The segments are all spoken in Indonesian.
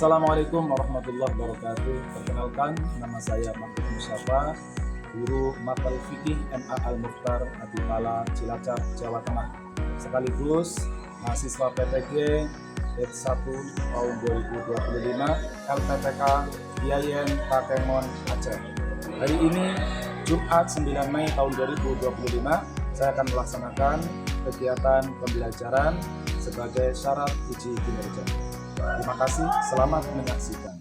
Assalamualaikum warahmatullahi wabarakatuh. Perkenalkan, nama saya Mahmud Musyafa, guru Matal Fikih MA Al-Mukhtar Adipala, Cilacap, Jawa Tengah. Sekaligus mahasiswa PTG batch 1 tahun 2025 LPTK Yayen Takemon Aceh. Hari ini Jumat 9 Mei tahun 2025, saya akan melaksanakan kegiatan pembelajaran sebagai syarat uji kinerja. Terima kasih, selamat menyaksikan.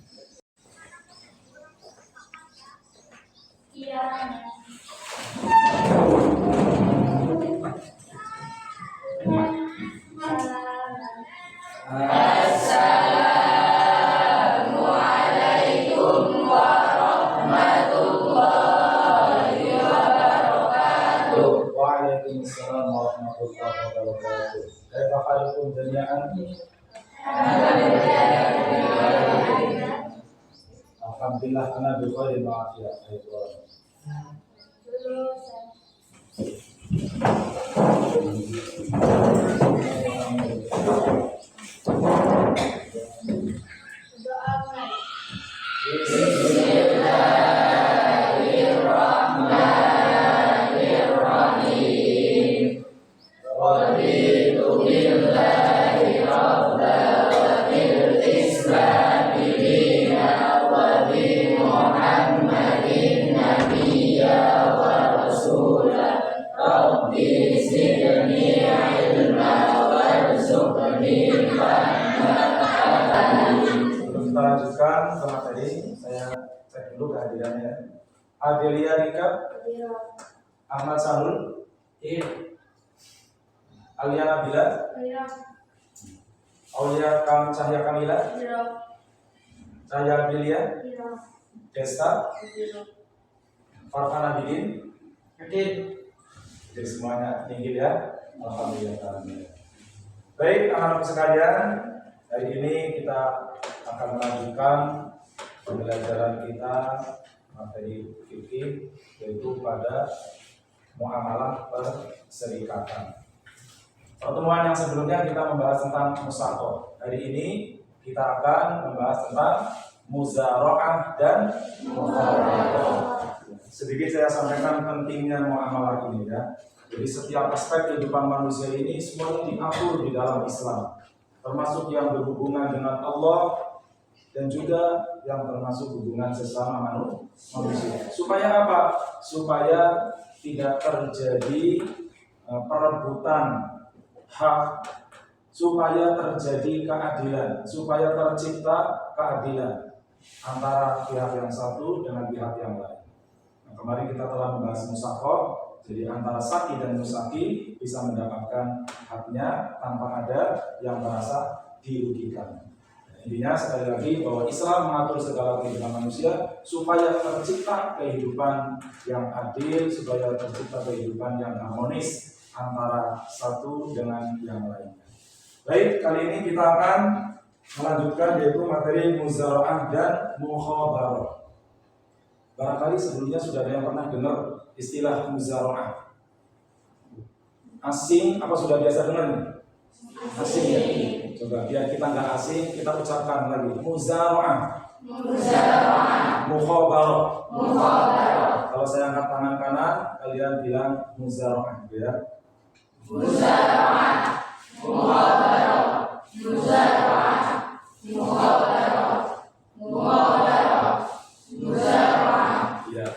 Assalamualaikum warahmatullahi wabarakatuh. Waalaikumsalam warahmatullahi wabarakatuh. Kaifa halukum jami'an? Alhamdulillah ana bi khairin wa afiyah. Bismillahirrahmanirrahim. Raditu billahi rabban wa bil islami dinan wa bi Muhammadin nabiyya wa rasulah. Rabbi zidni ilma warzuqni fahman. Kita lanjutkan ke materi. Saya cek dulu kehadirannya. Adelia Rika, Ahmad Sahrul, Alia Nabila, Aulia Cahya Kamila, Cahya Adelia, Desta, Farhana Bidin, jadi semuanya tinggi ya. Alhamdulillah. Baik, anak-anak sekalian, hari ini kita akan melanjutkan pembelajaran kita materi fikih, yaitu pada muamalah perserikatan. Pertemuan yang sebelumnya kita membahas tentang musaqah. Hari ini kita akan membahas tentang muzara'ah dan muqabalah. Sedikit saya sampaikan pentingnya muamalah ini ya. Jadi setiap aspek kehidupan manusia ini semuanya diatur di dalam Islam, termasuk yang berhubungan dengan Allah dan juga yang termasuk hubungan sesama manusia. Supaya apa? Supaya tidak terjadi perebutan hak, supaya terjadi keadilan, supaya tercipta keadilan antara pihak yang satu dengan pihak yang lain. Nah, kemarin kita telah membahas musaqah, jadi antara saki dan musaki bisa mendapatkan haknya tanpa ada yang merasa dirugikan. Intinya sekali lagi bahwa Islam mengatur segala kehidupan manusia supaya tercipta kehidupan yang adil, supaya tercipta kehidupan yang harmonis antara satu dengan yang lainnya. Baik, kali ini kita akan melanjutkan yaitu materi muzara'ah dan mukhabarah. Barangkali sebelumnya sudah ada yang pernah dengar istilah muzara'ah. Asing apa sudah biasa dengar nih? Asing ya. Coba biar kita nggak asing, kita ucapkan lagi muzara'ah, mukhabarah. Kalau saya angkat tangan kanan, kalian bilang muzara'ah, ya. Muzara'ah, mukhabarah, muzara'ah, mukhabarah, mukhabarah, muzara'ah. Ya.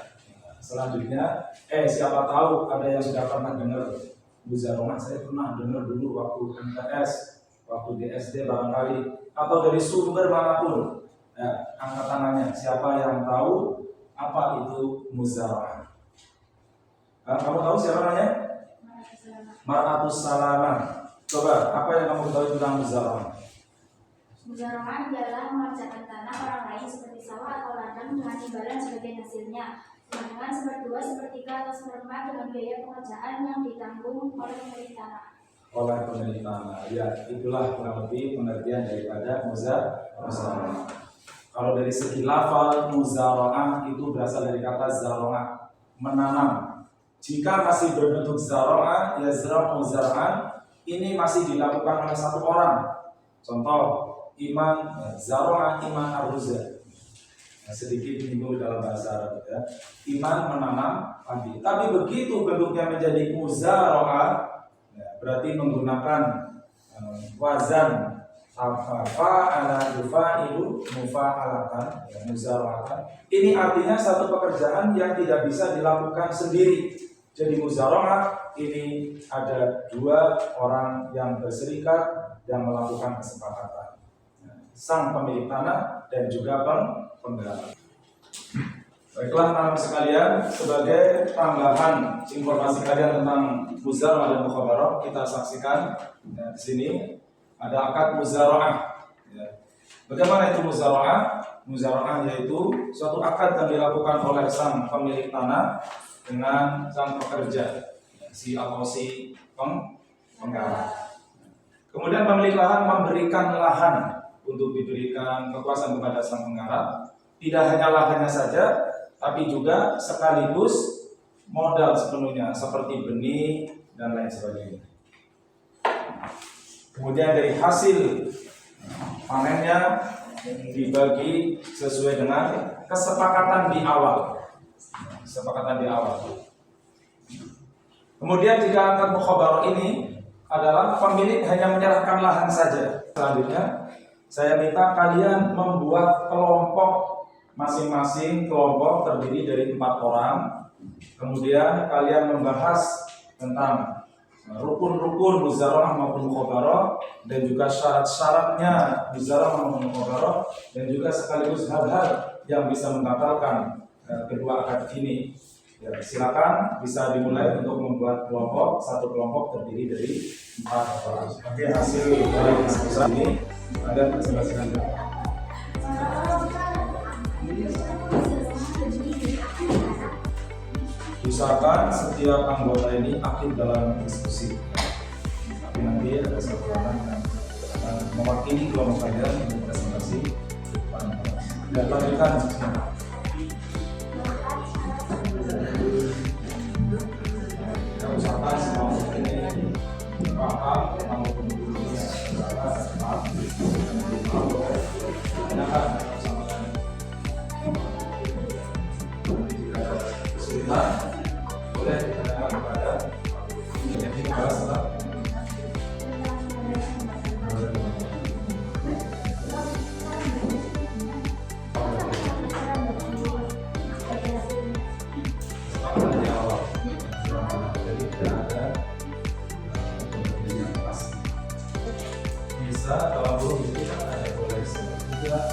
Selanjutnya, siapa tahu ada yang sudah pernah dengar muzara'ah? Saya pernah dengar dulu waktu MTS. Waktu di SD barangkali, atau dari sumber manapun, ya, angkat tangannya. Siapa yang tahu apa itu muzara'ah? Kamu tahu siapa namanya? Mar'atus Salamah. Coba, apa yang kamu tahu tentang muzara'ah? Muzara'ah adalah mengerjakan tanah orang lain seperti sawah atau ladang dengan imbalan sebagai hasilnya, dengan seperdua, sepertiga atau seperempat dengan biaya pengerjaan yang ditanggung oleh pemilik tanah. Oleh pemilik tanah. Ya, itulah kurang lebih pengertian daripada muzara'ah. Kalau dari segi lafal, muzara'ah itu berasal dari kata zara'ah, menanam. Jika masih berbentuk zara'ah, ya zara'ah, ini masih dilakukan oleh satu orang. Contoh, iman zaro'ah, iman arruza. Nah, sedikit menyinggung dalam bahasa Arab ya. Iman menanam padi. Tapi begitu bentuknya menjadi muzaro'ah, ya, berarti menggunakan wazan fa'ala yufa'ilu mufa'alatan, ya, muzaro'atan. Ini artinya satu pekerjaan yang tidak bisa dilakukan sendiri. Jadi muzaro'ah ini ada dua orang yang berserikat yang melakukan kesepakatan. Sang pemilik tanah dan juga penggarap. Baiklah teman-teman sekalian, sebagai tambahan informasi kalian tentang muzara'ah dan mukhabarah, kita saksikan di sini ada akad muzara'ah. Ya. Bagaimana itu muzara'ah? Muzara'ah yaitu suatu akad yang dilakukan oleh sang pemilik tanah dengan sang pekerja, si atau si penggarap. Kemudian pemilik lahan memberikan lahan untuk diberikan kekuasaan kepada sang penggarap. Tidak hanya lahannya saja, tapi juga sekaligus modal sepenuhnya seperti benih dan lain sebagainya. Kemudian dari hasil panennya dibagi sesuai dengan kesepakatan di awal. Kemudian jika akad mukhabarah ini adalah pemilik hanya menyerahkan lahan saja. Selanjutnya saya minta kalian membuat kelompok, masing-masing kelompok terdiri dari 4 orang. Kemudian kalian membahas tentang rukun-rukun muzara'ah maupun mukhabarah dan juga syarat-syaratnya muzara'ah maupun mukhabarah dan juga sekaligus hal-hal yang bisa membatalkan kedua akad ini. Ya, silakan bisa dimulai untuk membuat kelompok. Satu kelompok terdiri dari 4 orang. Oke, hasil dari diskusi ini ada presentasikan. Usahakan setiap anggota ini aktif dalam diskusi. Tapi nanti ada satu orang yang mewakili kelompok kalian untuk presentasi depan. Dan lanjutkan. Usahakan semua ini paham tentang kemudiannya. Kesulitan boleh ditanyakan kepada yang dibahas adalah bisa dalam belum itu ada boleh tidak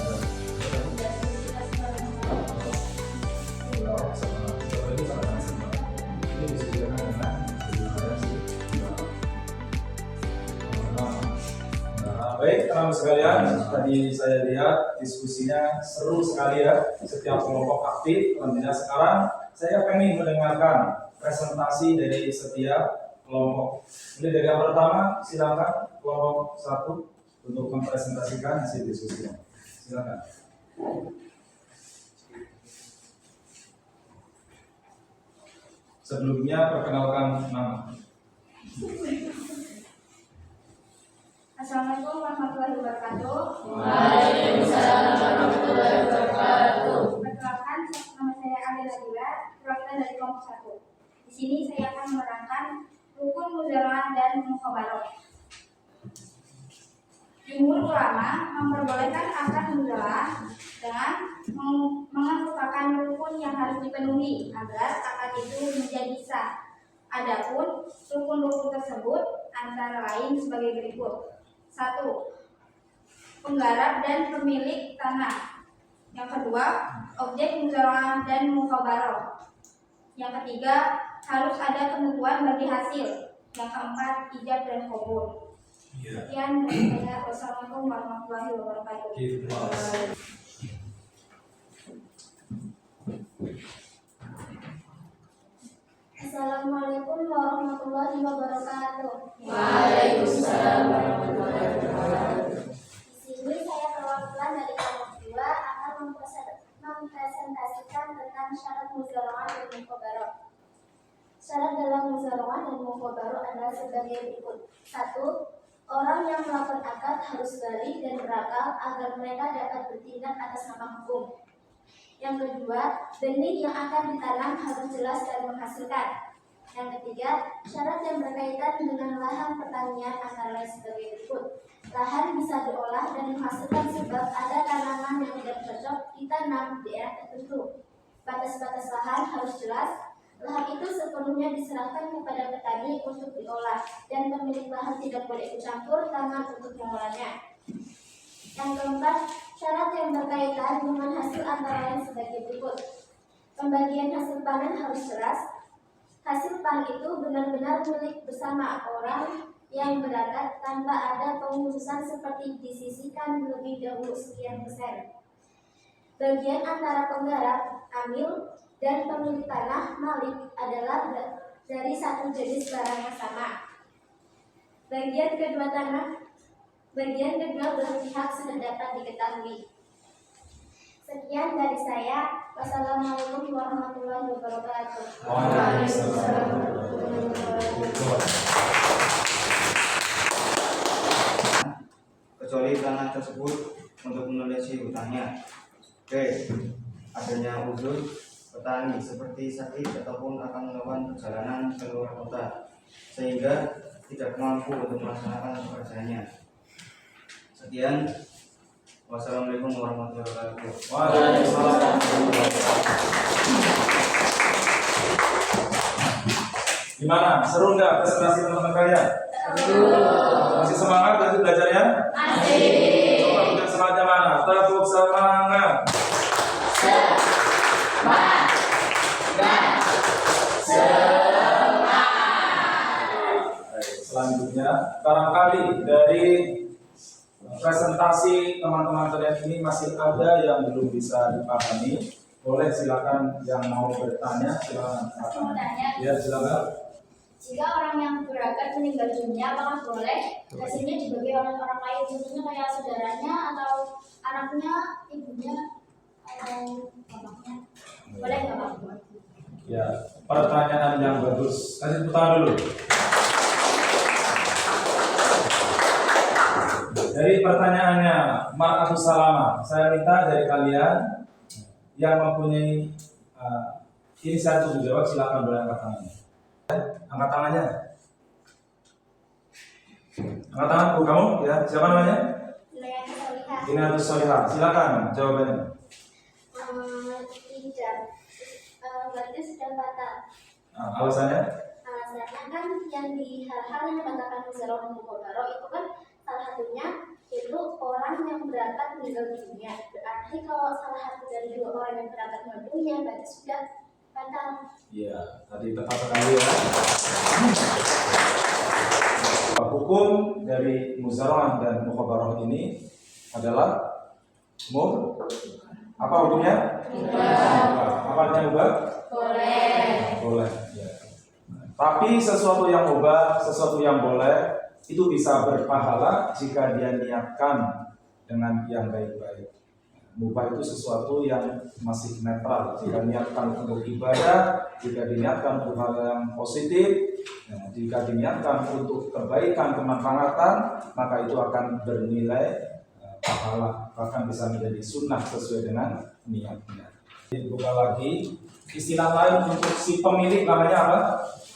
baik, teman-teman sekalian, tadi saya lihat diskusinya seru sekali ya, setiap kelompok aktif. Tentunya sekarang saya pengen mendengarkan presentasi dari setiap kelompok. Ini dari yang pertama, silakan kelompok 1 untuk mempresentasikan hasil diskusinya. Silakan. Sebelumnya perkenalkan nama. Assalamualaikum warahmatullahi wabarakatuh. Waalaikumsalam warahmatullahi wabarakatuh. Perkenalkan, nama saya Adela Dila, perwakilan dari kelompok 1. Di sini saya akan menerangkan rukun muzara'ah dan mukhabarah. Jumhur ulama memperbolehkan akad muzara'ah dengan mengemukakan rukun yang harus dipenuhi agar akad itu menjadi sah. Adapun rukun-rukun tersebut antara lain sebagai berikut. 1. Penggarap dan pemilik tanah. Yang kedua, objek muzara'ah dan mukhabarah. Yang ketiga, harus ada ketentuan bagi hasil. Yang keempat, ijab dan qabul. Sekian dari saya. Wassalamualaikum warahmatullahi wabarakatuh. Assalamualaikum warahmatullahi wabarakatuh. Waalaikumsalam warahmatullahi wabarakatuh. Di sini saya perwakilan dari kelompok 2 akan mempresentasikan tentang syarat muzara'ah dan mukhabarah. Syarat dalam muzara'ah dan mukhabarah adalah sebagai berikut. 1. Orang yang melakukan akad harus balik dan berakal agar mereka dapat bertindak atas nama hukum. Yang kedua, benih yang akan ditanam harus jelas dan menghasilkan. Yang ketiga, syarat yang berkaitan dengan lahan pertanian antara lain sebagai berikut. Lahan bisa diolah dan menghasilkan sebab ada tanaman yang tidak cocok ditanam di daerah tertentu. Batas-batas lahan harus jelas. Lahan itu sepenuhnya diserahkan kepada petani untuk diolah dan pemilik lahan tidak boleh ikut campur tangan untuk mengolahnya. Yang keempat, syarat yang berkaitan dengan hasil antara lain sebagai berikut. Pembagian hasil panen harus jelas. Hasil panen itu benar-benar milik bersama orang yang beradat tanpa ada pengurusan seperti disisihkan lebih dahulu sekian persen. Bagian antara penggarap, amil, dan pemilik tanah malik adalah dari satu jenis barang yang sama. Bagian kedua belah pihak sudah dapat diketahui. Sekian dari saya. Wassalamualaikum warahmatullahi wabarakatuh. Waalaikumsalam warahmatullahi wabarakatuh. Kecuali tanah tersebut untuk melunasi hutangnya. B. Adanya uzur petani seperti sakit ataupun akan melakukan perjalanan ke luar kota sehingga tidak mampu untuk melaksanakan pekerjaannya. Sekian. Wassalamualaikum warahmatullahi wabarakatuh. Waalaikumsalam. Gimana? Seru nggak presentasi teman-teman kalian? Masih semangat untuk belajarnya? Masih. Coba kita semangatnya mana? Tepuk semangat. Selanjutnya, barangkali dari presentasi teman-teman kalian ini masih ada yang belum bisa dipahami. Boleh silakan yang mau bertanya, silakan. Mau tanya, Ya, silakan. jika orang yang berakad meninggal dunia, apakah boleh hasilnya dibagi oleh orang lain, contohnya kayak saudaranya atau anaknya, ibunya, atau bapaknya? Boleh nggak Pak? Ya, pertanyaan yang bagus. Kasih tepuk tangan dulu. Dari pertanyaannya, Mar'atus Salama, saya minta dari kalian yang mempunyai inisiatif untuk jawab, silakan boleh angkat tangannya. Angkat tangannya. Angkat tangan, kamu ya. Siapa namanya? Inatus Solihah. Silakan jawabannya. Tidak, berarti sudah batal. Alasannya? Alasannya kan yang di hal-hal yang dikatakan Muzarah dan Mukhobaro itu kan salah satunya itu orang yang berangkat meninggal dunia. Berarti kalau salah satu dari dua orang yang berangkat meninggal dunia berarti sudah batal. Iya, tadi tepat sekali ya. Hukum dari Muzarah dan Mukhobaro ini adalah apa hukumnya? Apa artinya ubah? Boleh. Ya. Tapi sesuatu yang ubah, sesuatu yang boleh itu bisa berpahala jika dia niatkan dengan yang baik-baik. Mubah itu sesuatu yang masih netral. Jika niatkan untuk ibadah, jika diniatkan untuk hal yang positif, jika diniatkan untuk kebaikan, kemanfaatan, maka itu akan bernilai pahala, bahkan bisa menjadi sunnah sesuai dengan niatnya. Dibuka lagi, istilah lain untuk si pemilik namanya apa?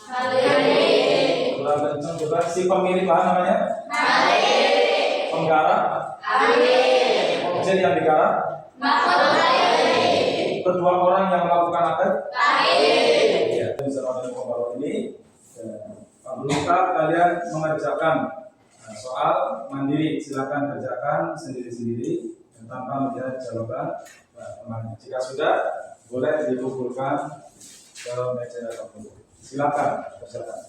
Malik. Kurang kencang coba, si pemilik lahan namanya? Malik. Penggarap? Amil. Objek yang digarap? Malik. Kedua orang yang melakukan akad? Malik. Ya, misalnya pada pembawa ini, Pak Luka, kalian mengerjakan soal mandiri, silakan kerjakan sendiri-sendiri tanpa melihat jawaban temannya. Jika sudah, boleh dikumpulkan ke meja tertentu. Silakan kerjakan.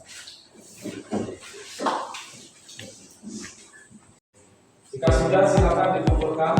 Jika sudah, silakan dikumpulkan.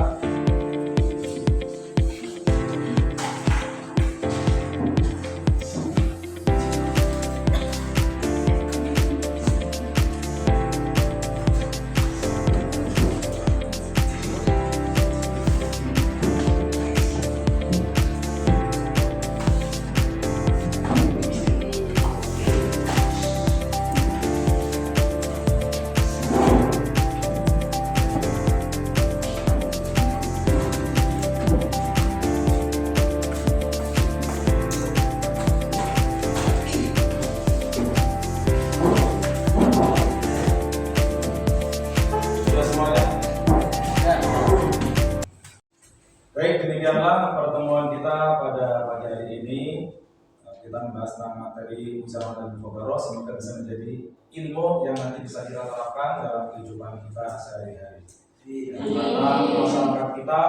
kita membahas tentang materi ucapan dan mufabaroh, semoga bisa menjadi ilmu yang nanti bisa kita terapkan dalam kehidupan kita sehari-hari. Karena masyarakat kita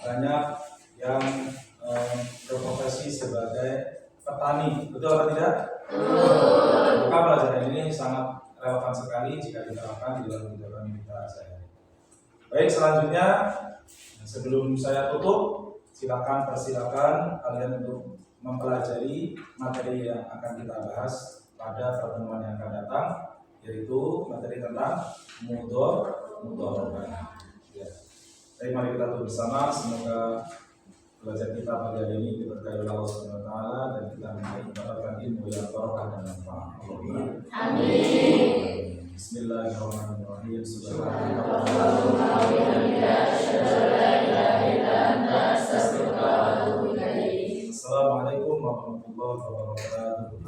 banyak yang berprofesi sebagai petani, betul atau tidak? Maka pelajaran ini sangat relevan sekali jika diterapkan di dalam kehidupan kita sehari-hari. Baik, selanjutnya sebelum saya tutup, persilakan kalian untuk mempelajari materi yang akan kita bahas pada pertemuan yang akan datang, yaitu materi tentang mudhorobah. Ya. Baik, mari kita tutup bersama. Semoga belajar kita pada hari ini diberkahi Allah Subhanahu wa taala dan kita mendapatkan ilmu yang barokah dan manfaat. Amin. Bismillahirrahmanirrahim. Assalamualaikum warahmatullahi wabarakatuh.